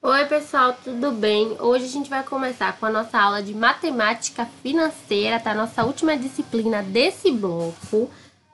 Oi, pessoal, tudo bem? Hoje a gente vai começar com a nossa aula de matemática financeira, tá? Nossa última disciplina desse bloco,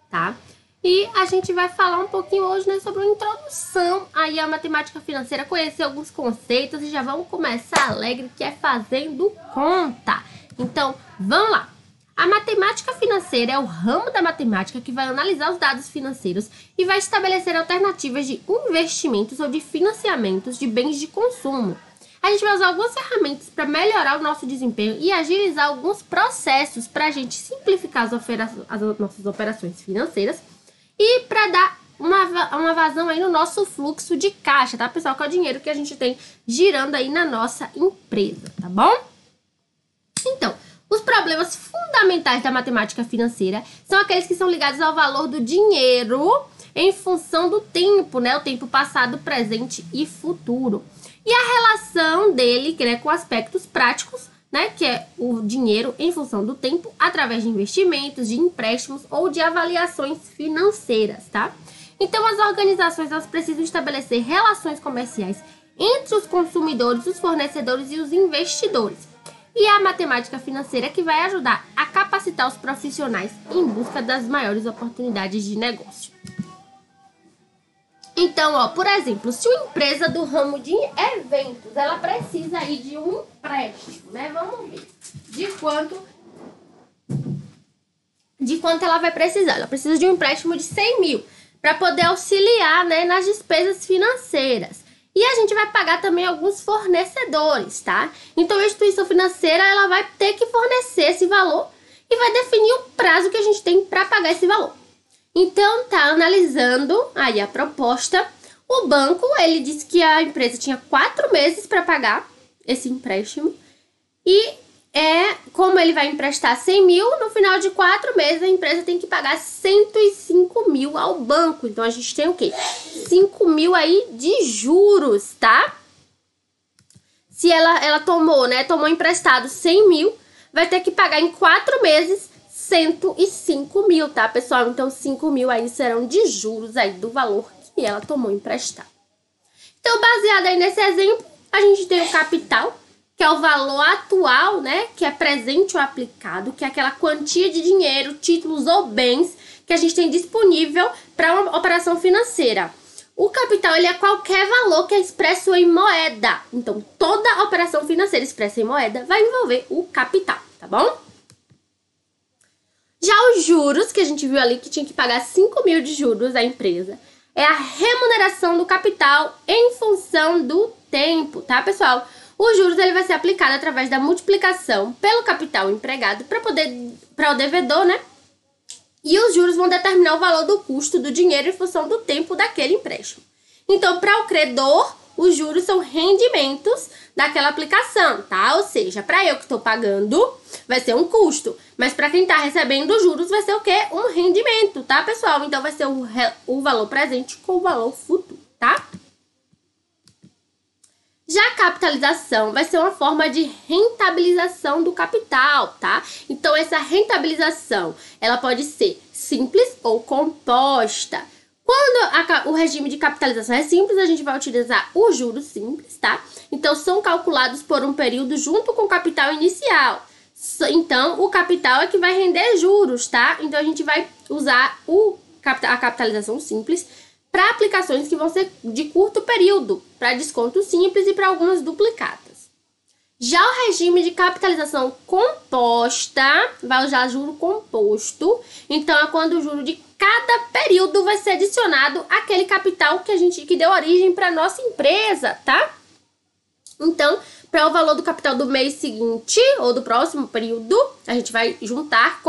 tá? E a gente vai falar um pouquinho hoje, né, sobre uma introdução aí à matemática financeira, conhecer alguns conceitos e já vamos começar alegre, que é fazendo conta. Então, vamos lá! A matemática financeira é o ramo da matemática que vai analisar os dados financeiros e vai estabelecer alternativas de investimentos ou de financiamentos de bens de consumo. A gente vai usar algumas ferramentas para melhorar o nosso desempenho e agilizar alguns processos para a gente simplificar as nossas operações financeiras e para dar uma vazão aí no nosso fluxo de caixa, tá, pessoal? Que é o dinheiro que a gente tem girando aí na nossa empresa, tá bom? Então, os problemas fundamentais da matemática financeira são aqueles que são ligados ao valor do dinheiro em função do tempo, né? O tempo passado, presente e futuro. E a relação dele, né, com aspectos práticos, né, que é o dinheiro em função do tempo, através de investimentos, de empréstimos ou de avaliações financeiras, tá? Então, as organizações, elas precisam estabelecer relações comerciais entre os consumidores, os fornecedores e os investidores. E é a matemática financeira que vai ajudar a capacitar os profissionais em busca das maiores oportunidades de negócio. Então, ó, por exemplo, se uma empresa do ramo de eventos, ela precisa aí de um empréstimo, né? Vamos ver de quanto ela vai precisar. Ela precisa de um empréstimo de 100 mil para poder auxiliar, né, nas despesas financeiras. E a gente vai pagar também alguns fornecedores, tá? Então, a instituição financeira, ela vai ter que fornecer esse valor e vai definir o prazo que a gente tem para pagar esse valor. Então, tá analisando aí a proposta. O banco, ele disse que a empresa tinha 4 meses para pagar esse empréstimo. E como ele vai emprestar 100 mil, no final de 4 meses a empresa tem que pagar 105 mil ao banco. Então, a gente tem o quê? 5 mil aí de juros, tá? Se ela tomou emprestado 100 mil, vai ter que pagar em 4 meses 105 mil, tá, pessoal? Então, 5 mil aí serão de juros aí do valor que ela tomou emprestado. Então, baseado aí nesse exemplo, a gente tem o capital, que é o valor atual, né, que é presente ou aplicado, que é aquela quantia de dinheiro, títulos ou bens que a gente tem disponível para uma operação financeira. O capital, ele é qualquer valor que é expresso em moeda. Então, toda operação financeira expressa em moeda vai envolver o capital, tá bom? Já os juros, que a gente viu ali que tinha que pagar 5 mil de juros à empresa, é a remuneração do capital em função do tempo, tá, pessoal? Os juros, ele vai ser aplicado através da multiplicação pelo capital empregado para o devedor, né? E os juros vão determinar o valor do custo do dinheiro em função do tempo daquele empréstimo. Então, para o credor, os juros são rendimentos daquela aplicação, tá? Ou seja, para eu que estou pagando, vai ser um custo. Mas para quem está recebendo os juros, vai ser o quê? Um rendimento, tá, pessoal? Então, vai ser o valor presente com o valor futuro, tá? Já a capitalização vai ser uma forma de rentabilização do capital, tá? Então, essa rentabilização, ela pode ser simples ou composta. Quando o regime de capitalização é simples, a gente vai utilizar o juros simples, tá? Então, são calculados por um período junto com o capital inicial. Então, o capital é que vai render juros, tá? Então, a gente vai usar a capitalização simples para aplicações que vão ser de curto período, para desconto simples e para algumas duplicadas. Já o regime de capitalização composta vai usar juro composto. Então, é quando o juro de cada período vai ser adicionado àquele capital que deu origem para nossa empresa, tá? Então, para o valor do capital do mês seguinte ou do próximo período, a gente vai juntar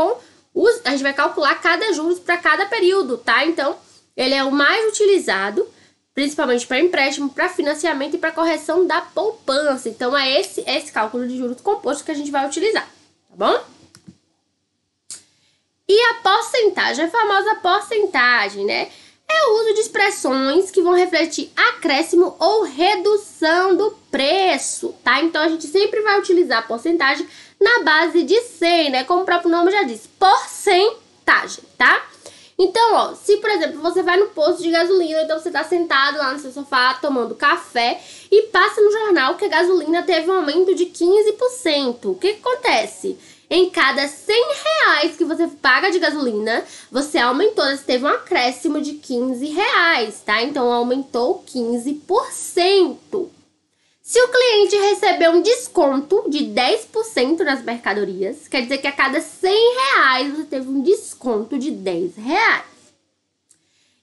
a gente vai calcular cada juros para cada período, tá? Então, ele é o mais utilizado, principalmente para empréstimo, para financiamento e para correção da poupança. Então, é esse cálculo de juros composto que a gente vai utilizar, tá bom? E a porcentagem, a famosa porcentagem, né? É o uso de expressões que vão refletir acréscimo ou redução do preço, tá? Então, a gente sempre vai utilizar a porcentagem na base de 100, né? Como o próprio nome já diz, porcentagem, tá? Então, ó, se, por exemplo, você vai no posto de gasolina, então você tá sentado lá no seu sofá tomando café e passa no jornal que a gasolina teve um aumento de 15%. O que acontece? Em cada 100 reais que você paga de gasolina, você aumentou, você teve um acréscimo de 15 reais, tá? Então, aumentou 15%. Se o cliente receber um desconto de 10% nas mercadorias, quer dizer que a cada 100 reais você teve um desconto de 10 reais.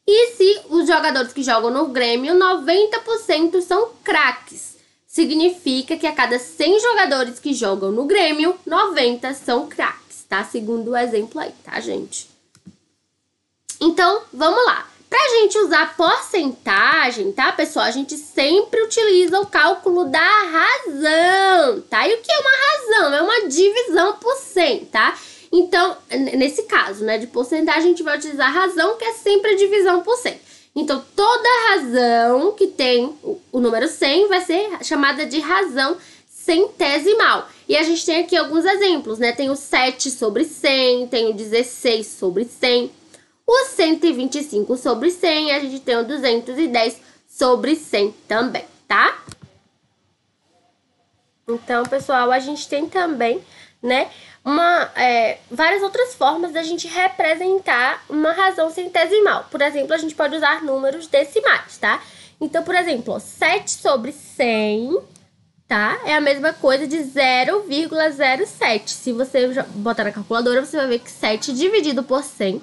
E se os jogadores que jogam no Grêmio, 90% são craques. Significa que a cada 100 jogadores que jogam no Grêmio, 90 são craques, tá? Segundo o exemplo aí, tá, gente? Então, vamos lá. Pra gente usar porcentagem, tá, pessoal? A gente sempre utiliza o cálculo da razão, tá? E o que é uma razão? É uma divisão por 100, tá? Então, nesse caso, né, de porcentagem, a gente vai utilizar a razão, que é sempre a divisão por 100. Então, toda razão que tem o número 100 vai ser chamada de razão centesimal. E a gente tem aqui alguns exemplos, né? Tem o 7 sobre 100, tem o 16 sobre 100. O 125 sobre 100, a gente tem o 210 sobre 100 também, tá? Então, pessoal, a gente tem também, né, várias outras formas da gente representar uma razão centesimal. Por exemplo, a gente pode usar números decimais, tá? Então, por exemplo, 7 sobre 100, tá? É a mesma coisa de 0,07. Se você botar na calculadora, você vai ver que 7 dividido por 100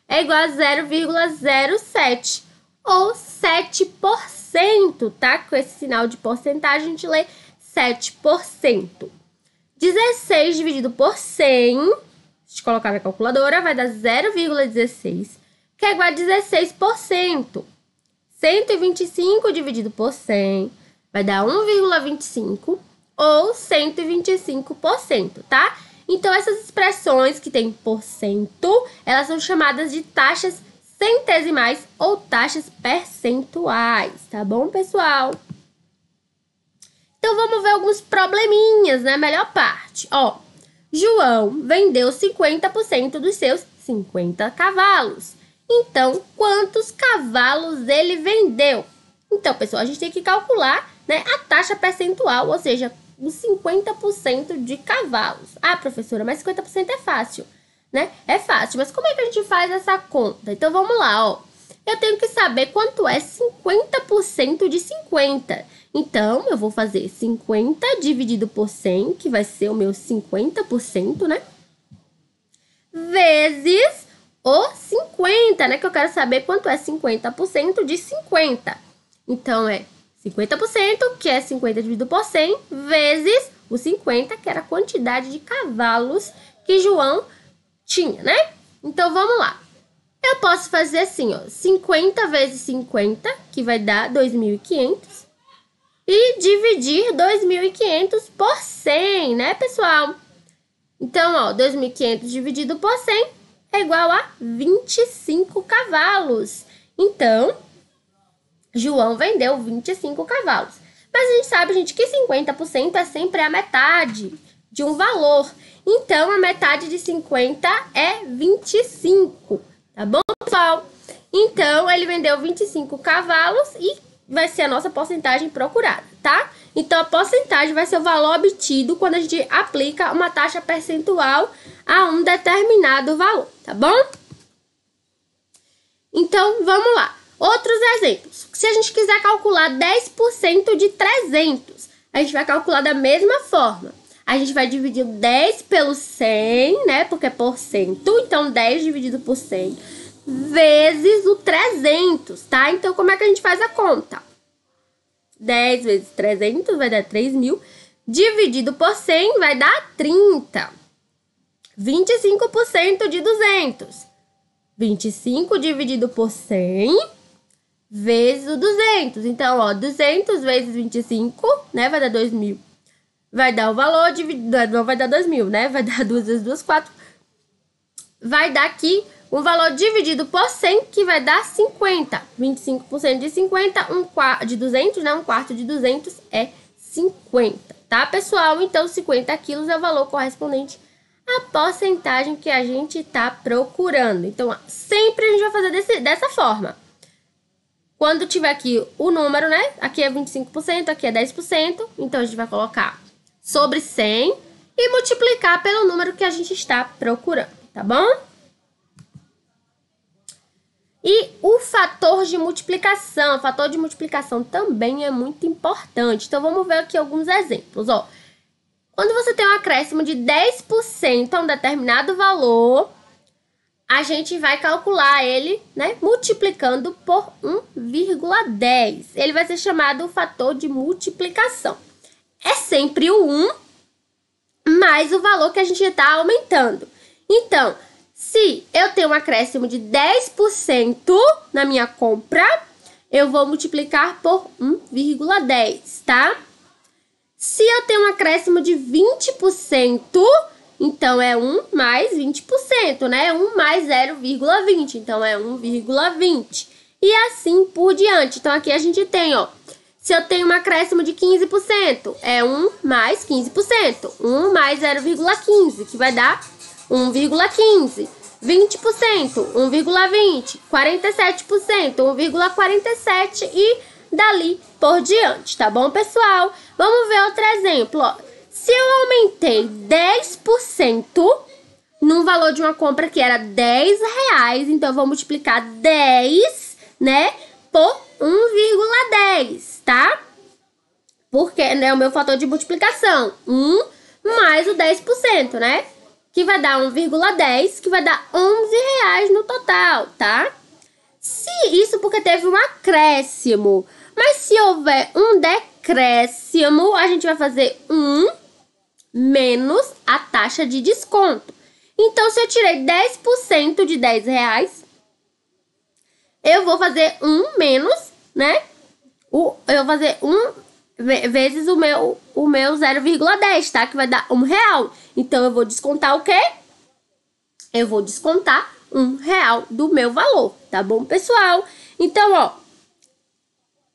é igual a 0,07 ou 7%, tá? Com esse sinal de porcentagem, a gente lê 7%. 16 dividido por 100, se a gente colocar na calculadora, vai dar 0,16, que é igual a 16%. 125 dividido por 100 vai dar 1,25 ou 125%, tá? Então, essas expressões que tem por cento, elas são chamadas de taxas centesimais ou taxas percentuais, tá bom, pessoal? Então, vamos ver alguns probleminhas, né? Melhor parte. Ó, João vendeu 50% dos seus 50 cavalos. Então, quantos cavalos ele vendeu? Então, pessoal, a gente tem que calcular, né, a taxa percentual, ou seja, os 50% de cavalos. Ah, professora, mas 50% é fácil, né? É fácil, mas como é que a gente faz essa conta? Então, vamos lá, ó. Eu tenho que saber quanto é 50% de 50. Então, eu vou fazer 50 dividido por 100, que vai ser o meu 50%, né? Vezes o 50, né? Que eu quero saber quanto é 50% de 50. Então, é 50%, que é 50 dividido por 100, vezes o 50, que era a quantidade de cavalos que João tinha, né? Então, vamos lá. Eu posso fazer assim, ó, 50 vezes 50, que vai dar 2.500, e dividir 2.500 por 100, né, pessoal? Então, ó, 2.500 dividido por 100 é igual a 25 cavalos. Então, João vendeu 25 cavalos. Mas a gente sabe, gente, que 50% é sempre a metade de um valor. Então, a metade de 50 é 25, tá bom, pessoal? Então, ele vendeu 25 cavalos e vai ser a nossa porcentagem procurada, tá? Então, a porcentagem vai ser o valor obtido quando a gente aplica uma taxa percentual a um determinado valor, tá bom? Então, vamos lá. Outros exemplos. Se a gente quiser calcular 10% de 300, a gente vai calcular da mesma forma. A gente vai dividir 10 pelo 100, né? Porque é por cento. Então, 10 dividido por 100 vezes o 300, tá? Então, como é que a gente faz a conta? 10 vezes 300 vai dar 3.000. Dividido por 100 vai dar 30. 25% de 200. 25 dividido por 100 vezes o 200. Então, ó, 200 vezes 25, né? Vai dar 2.000. Vai dar o valor dividido... Não vai dar 2.000, né? Vai dar 2 vezes 2, 4. Vai dar aqui um valor dividido por 100, que vai dar 50. 25% de 50, de 200, né? Um quarto de 200 é 50, tá, pessoal? Então, 50 quilos é o valor correspondente a porcentagem que a gente está procurando. Então, sempre a gente vai fazer dessa forma. Quando tiver aqui o número, né? Aqui é 25%, aqui é 10%. Então, a gente vai colocar sobre 100 e multiplicar pelo número que a gente está procurando, tá bom? E o fator de multiplicação. O fator de multiplicação também é muito importante. Então, vamos ver aqui alguns exemplos, ó. Quando você tem um acréscimo de 10% a um determinado valor, a gente vai calcular ele, né, multiplicando por 1,10. Ele vai ser chamado fator de multiplicação. É sempre o 1 mais o valor que a gente está aumentando. Então, se eu tenho um acréscimo de 10% na minha compra, eu vou multiplicar por 1,10, tá? Se eu tenho um acréscimo de 20%, então é 1 mais 20%, né? 1 mais 0,20, então é 1,20. E assim por diante. Então, aqui a gente tem, ó, se eu tenho um acréscimo de 15%, é 1 mais 15%. 1 mais 0,15, que vai dar 1,15. 20%, 1,20. 47%, 1,47 e dali por diante, tá bom, pessoal? Vamos ver outro exemplo, ó. Se eu aumentei 10% no valor de uma compra que era R$10, então eu vou multiplicar 10, né, por 1,10, tá? Porque é o meu fator de multiplicação. 1 mais o 10%, né? Que vai dar 1,10, que vai dar R$11 no total, tá? Se isso porque teve um acréscimo. Mas se houver um decréscimo, a gente vai fazer 1 menos a taxa de desconto. Então, se eu tirei 10% de R$10, eu vou fazer 1 menos, né? Eu vou fazer 1 vezes o meu 0,10, tá? Que vai dar R$1. Então, eu vou descontar o quê? Eu vou descontar R$1 do meu valor, tá bom, pessoal? Então, ó,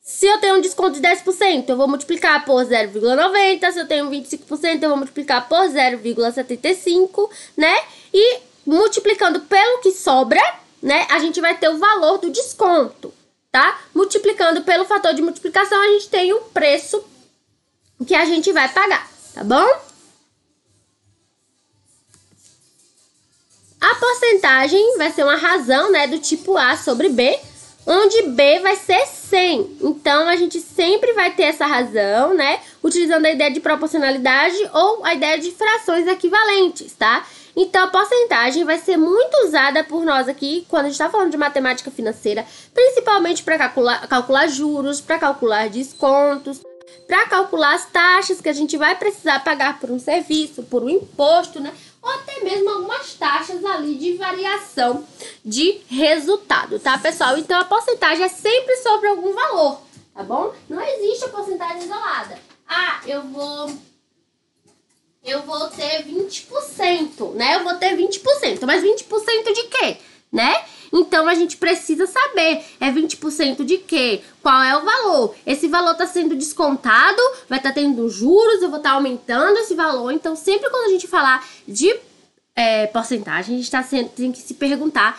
se eu tenho um desconto de 10%, eu vou multiplicar por 0,90. Se eu tenho 25%, eu vou multiplicar por 0,75, né? E multiplicando pelo que sobra, né, a gente vai ter o valor do desconto, tá? Multiplicando pelo fator de multiplicação, a gente tem o preço que a gente vai pagar, tá bom? A porcentagem vai ser uma razão, né, do tipo A sobre B, onde B vai ser 100. Então, a gente sempre vai ter essa razão, né, utilizando a ideia de proporcionalidade ou a ideia de frações equivalentes, tá? Então, a porcentagem vai ser muito usada por nós aqui, quando a gente está falando de matemática financeira, principalmente para calcular juros, para calcular descontos, para calcular as taxas que a gente vai precisar pagar por um serviço, por um imposto, né? Ou até mesmo algumas taxas ali de variação de resultado, tá, pessoal? Então, a porcentagem é sempre sobre algum valor, tá bom? Não existe a porcentagem isolada. Ah, eu vou ter 20%, né? Eu vou ter 20%, mas 20% de quê, né? Então, a gente precisa saber, é 20% de quê? Qual é o valor? Esse valor está sendo descontado, vai estar tendo juros, eu vou estar aumentando esse valor. Então, sempre quando a gente falar de porcentagem, a gente tem que se perguntar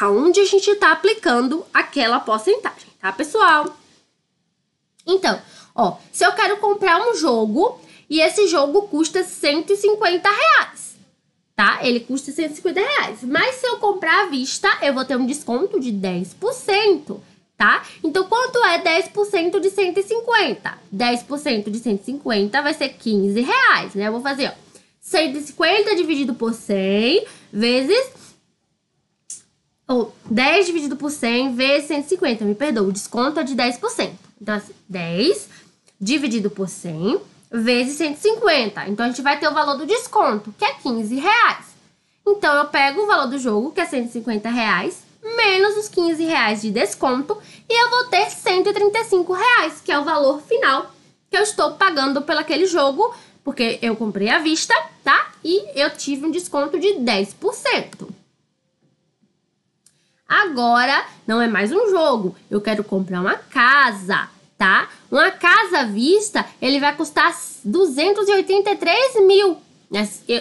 aonde a gente está aplicando aquela porcentagem, tá, pessoal? Então, ó, se eu quero comprar um jogo e esse jogo custa R$150, tá? Ele custa R$150. Mas se eu comprar à vista, eu vou ter um desconto de 10%, tá? Então, quanto é 10% de 150? 10% de 150 vai ser R$15, né? Eu vou fazer, ó, 150 dividido por 100 vezes... 10 dividido por 100 vezes 150, me perdoa, o desconto é de 10%. Então, assim, 10 dividido por 100 vezes 150. Então, a gente vai ter o valor do desconto, que é R$15. Então, eu pego o valor do jogo, que é R$150, menos os R$15 de desconto, e eu vou ter R$135, que é o valor final que eu estou pagando pelo aquele jogo, porque eu comprei à vista, tá? E eu tive um desconto de 10%. Agora, não é mais um jogo, eu quero comprar uma casa, tá? Uma casa à vista, ele vai custar 283 mil,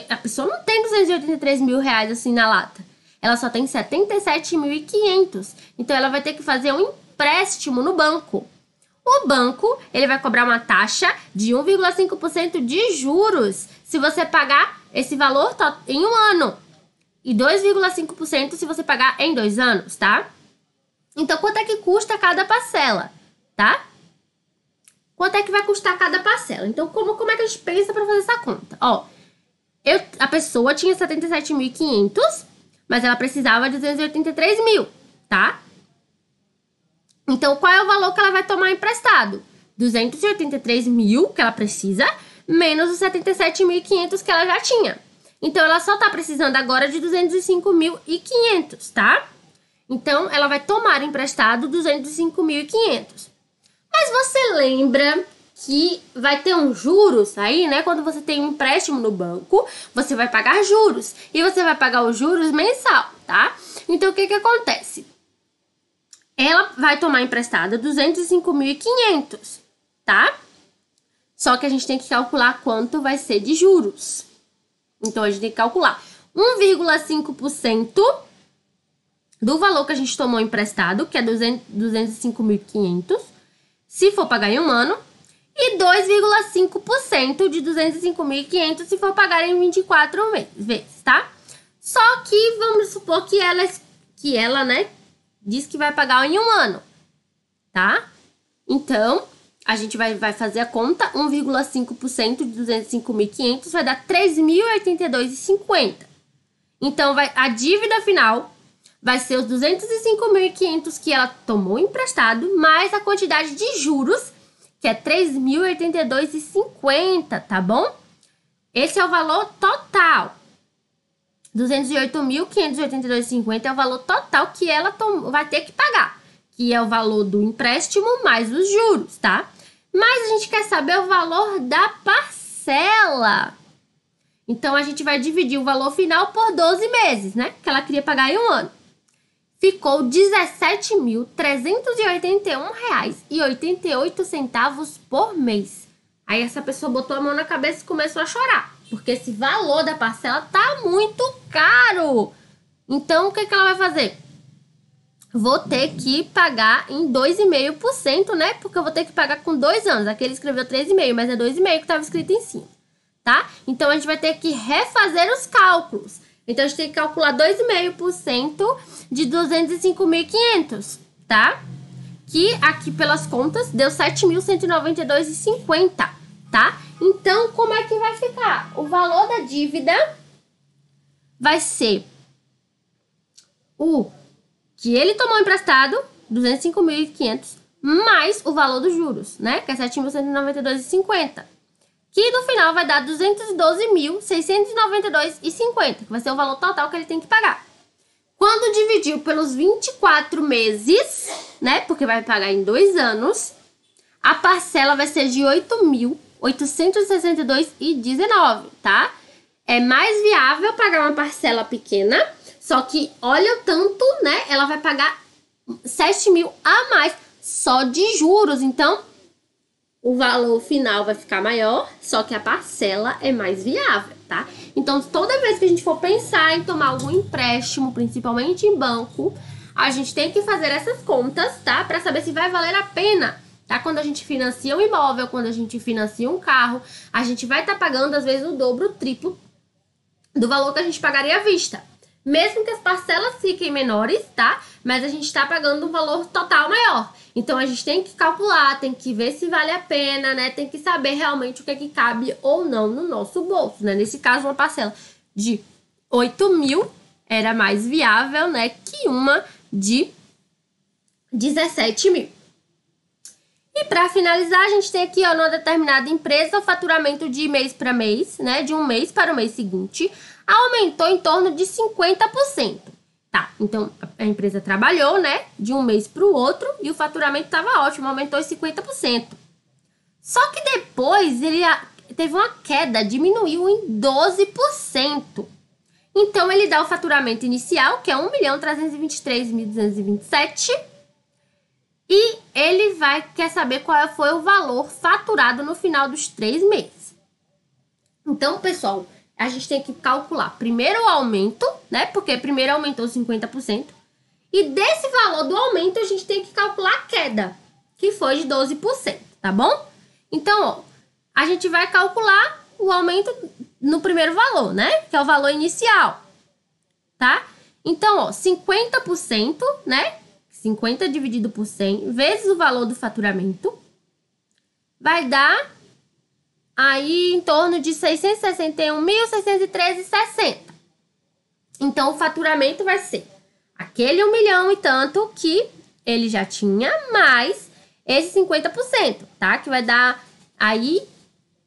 A pessoa não tem 283 mil reais assim na lata. Ela só tem 77.500. Então, ela vai ter que fazer um empréstimo no banco. O banco, ele vai cobrar uma taxa de 1,5% de juros se você pagar esse valor em um ano. E 2,5% se você pagar em 2 anos, tá? Então, quanto é que custa cada parcela, tá? Quanto é que vai custar cada parcela? Então, como é que a gente pensa para fazer essa conta? Ó, a pessoa tinha 77.500, mas ela precisava de 283 mil, tá? Então, qual é o valor que ela vai tomar emprestado? 283 mil que ela precisa, menos os 77.500 que ela já tinha. Então, ela só tá precisando agora de 205.500, tá? Então, ela vai tomar emprestado 205.500. Mas você lembra que vai ter uns juros aí, né? Quando você tem um empréstimo no banco, você vai pagar juros. E você vai pagar os juros mensal, tá? Então, o que que acontece? Ela vai tomar emprestada 205.500, tá? Só que a gente tem que calcular quanto vai ser de juros. Então, a gente tem que calcular 1,5% do valor que a gente tomou emprestado, que é 205.500, se for pagar em um ano, e 2,5% de 205.500 se for pagar em 24 vezes, tá? Só que vamos supor que ela, né, diz que vai pagar em um ano, tá? Então, a gente vai fazer a conta, 1,5% de 205.500 vai dar 3.082,50. Então, a dívida final vai ser os 205.500 que ela tomou emprestado, mais a quantidade de juros, que é 3.082,50, tá bom? Esse é o valor total. 208.582,50 é o valor total que ela vai ter que pagar, que é o valor do empréstimo mais os juros, tá? Mas a gente quer saber o valor da parcela. Então, a gente vai dividir o valor final por 12 meses, né? Que ela queria pagar em um ano. Ficou R$ 17.381,88 por mês. Aí essa pessoa botou a mão na cabeça e começou a chorar, porque esse valor da parcela tá muito caro. Então, o que ela vai fazer? Vou ter que pagar em 2,5%, né? Porque eu vou ter que pagar com 2 anos. Aqui ele escreveu 3,5, mas é 2,5 que estava escrito em cima, tá? Então, a gente vai ter que refazer os cálculos. Então, a gente tem que calcular 2,5% de 205.500, tá? Que aqui pelas contas deu 7.192,50, tá? Então, como é que vai ficar? O valor da dívida vai ser o que ele tomou emprestado, 205.500, mais o valor dos juros, né? Que é 7.192,50. Que no final vai dar 212.692,50, que vai ser o valor total que ele tem que pagar. Quando dividiu pelos 24 meses, né? Porque vai pagar em 2 anos, a parcela vai ser de 8.862,19, tá? É mais viável pagar uma parcela pequena, só que olha o tanto, né? Ela vai pagar 7 mil a mais só de juros. Então, o valor final vai ficar maior, só que a parcela é mais viável, tá? Então, toda vez que a gente for pensar em tomar algum empréstimo, principalmente em banco, a gente tem que fazer essas contas, tá? Pra saber se vai valer a pena, tá? Quando a gente financia um imóvel, quando a gente financia um carro, a gente vai estar pagando, às vezes, o dobro, o triplo do valor que a gente pagaria à vista. Mesmo que as parcelas fiquem menores, tá? Mas a gente tá pagando um valor total maior. Então, a gente tem que calcular, tem que ver se vale a pena, né? Tem que saber realmente o que é que cabe ou não no nosso bolso, né? Nesse caso, uma parcela de 8 mil era mais viável, né? Que uma de 17 mil. E para finalizar, a gente tem aqui, ó, numa determinada empresa, o faturamento de mês para mês, né? De um mês para o mês seguinte, aumentou em torno de 50%. Tá, então a empresa trabalhou, né, de um mês para o outro e o faturamento estava ótimo, aumentou em 50%. Só que depois ele teve uma queda, diminuiu em 12%. Então ele dá o faturamento inicial, que é 1.323.227, e ele quer saber qual foi o valor faturado no final dos 3 meses. Então, pessoal, a gente tem que calcular primeiro o aumento, né? Porque primeiro aumentou 50%. E desse valor do aumento, a gente tem que calcular a queda, que foi de 12%, tá bom? Então, ó, a gente vai calcular o aumento no primeiro valor, né? Que é o valor inicial, tá? Então, ó, 50%, né? 50 dividido por 100 vezes o valor do faturamento vai dar aí em torno de 661.613,60. Então, o faturamento vai ser aquele 1 milhão e tanto que ele já tinha, mais esse 50%, tá? Que vai dar aí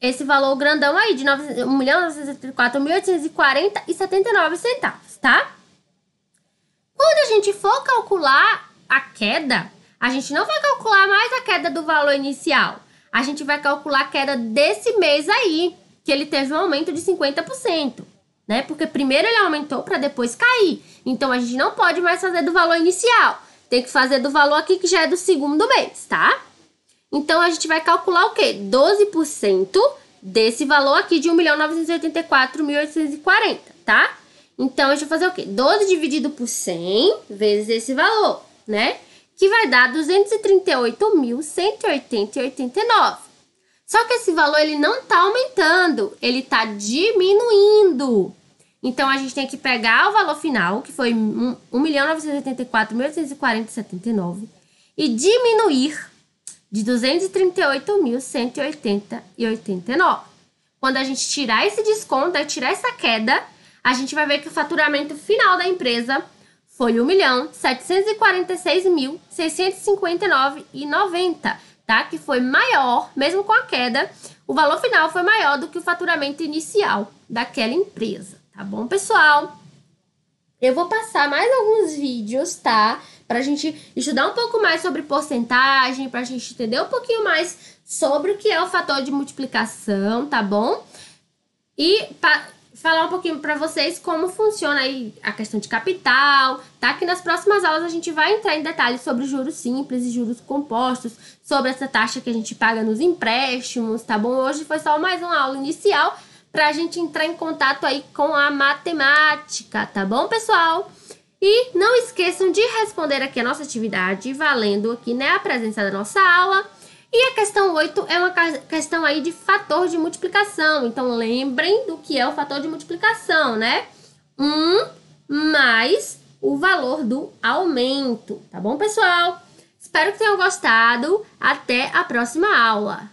esse valor grandão aí de 1.934.840,79 centavos, tá? Quando a gente for calcular a queda, a gente não vai calcular mais a queda do valor inicial. A gente vai calcular a queda desse mês aí, que ele teve um aumento de 50%, né? Porque primeiro ele aumentou para depois cair. Então, a gente não pode mais fazer do valor inicial. Tem que fazer do valor aqui que já é do segundo mês, tá? Então, a gente vai calcular o quê? 12% desse valor aqui de 1.984.840, tá? Então, a gente vai fazer o quê? 12 dividido por 100 vezes esse valor, né? Que vai dar 238.180,89. Só que esse valor, ele não tá aumentando, ele tá diminuindo. Então, a gente tem que pegar o valor final, que foi 1.984.840,79, e diminuir de 238.180,89. Quando a gente tirar esse desconto, tirar essa queda, a gente vai ver que o faturamento final da empresa foi 1.746.659,90, tá? Que foi maior, mesmo com a queda, o valor final foi maior do que o faturamento inicial daquela empresa, tá bom, pessoal? Eu vou passar mais alguns vídeos, tá? Pra gente estudar um pouco mais sobre porcentagem, pra gente entender um pouquinho mais sobre o que é o fator de multiplicação, tá bom? E falar um pouquinho para vocês como funciona aí a questão de capital, tá? Que nas próximas aulas a gente vai entrar em detalhes sobre juros simples e juros compostos, sobre essa taxa que a gente paga nos empréstimos, tá bom? Hoje foi só mais uma aula inicial para a gente entrar em contato aí com a matemática, tá bom, pessoal? E não esqueçam de responder aqui a nossa atividade, valendo aqui, né, a presença da nossa aula. E a questão 8 é uma questão aí de fator de multiplicação. Então, lembrem do que é o fator de multiplicação, né? 1 mais o valor do aumento. Tá bom, pessoal? Espero que tenham gostado. Até a próxima aula.